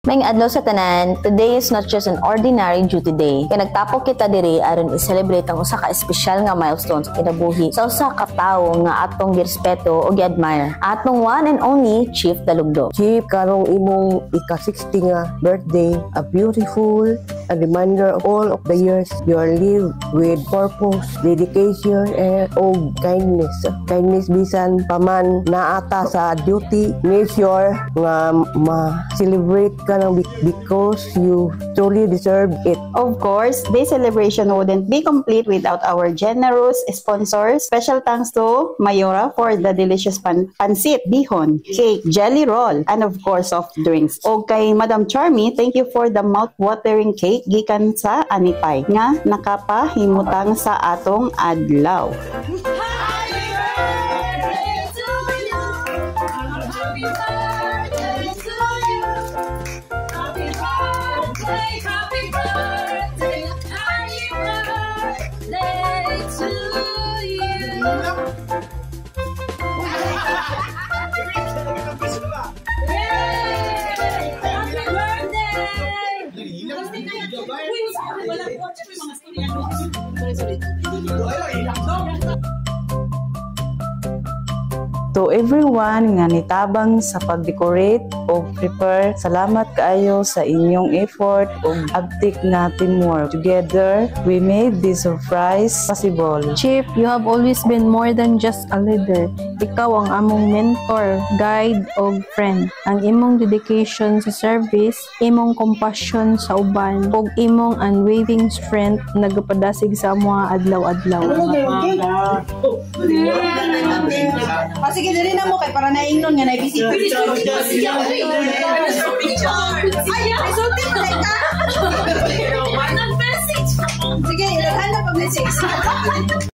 Maayong adlaw sa tanan. Today is not just an ordinary duty day. Kaya nagtapok kita diri aron i-celebrate ang usa ka espesyal nga milestone sa kinabuhi sa usa ka tawo nga atong girespeto o gi-admire. Atong one and only Chief Dalugdo. Chief, karong imong ika-60 nga birthday, a beautiful a reminder of all of the years you are live with purpose, dedication, and kindness. Kindness bisan paman naata sa duty, make sure nga ma-celebrate ka lang because you truly deserve it. Of course, this celebration wouldn't be complete without our generous sponsors. Special thanks to Mayora for the delicious pansit, bihon, cake, jelly roll, and of course, soft drinks. O kay Madam Charmy, thank you for the mouth-watering cake gikan sa Anipay nga nakapahimutang sa atong adlaw. To everyone nga nitabang sa pag-decorate o prepare, salamat kaayo sa inyong effort o abtik nga teamwork. Together, we made this surprise possible. Chief, you have always been more than just a leader. Ikaw ang among mentor, guide o friend. Ang imong dedication sa service, imong compassion sa uban, ug imong unwavering strength nagapadasig sa mga adlaw-adlaw. Sige, dali na mo kay para naingnon nga na-visit. Ay, sulti mo na ka. Sige, ilaghan na pag-message.